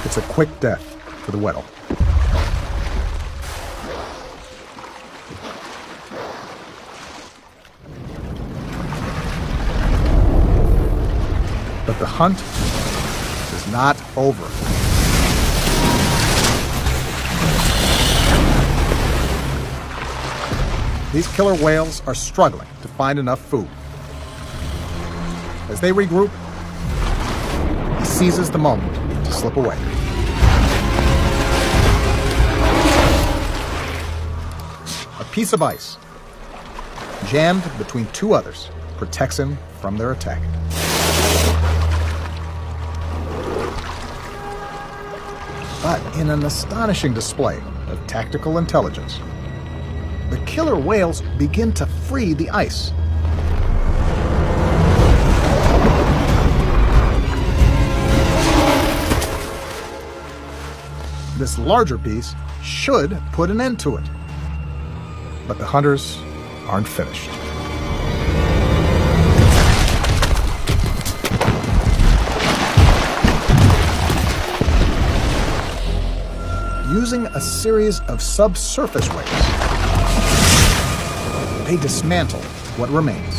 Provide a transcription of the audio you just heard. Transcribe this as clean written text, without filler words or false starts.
It's a quick death for the Weddell. But the hunt is not over. These killer whales are struggling to find enough food. As they regroup, he seizes the moment to slip away. A piece of ice, jammed between two others, protects him from their attack. But in an astonishing display of tactical intelligence, the killer whales begin to free the ice. This larger piece should put an end to it. But the hunters aren't finished. Using a series of subsurface waves, they dismantle what remains.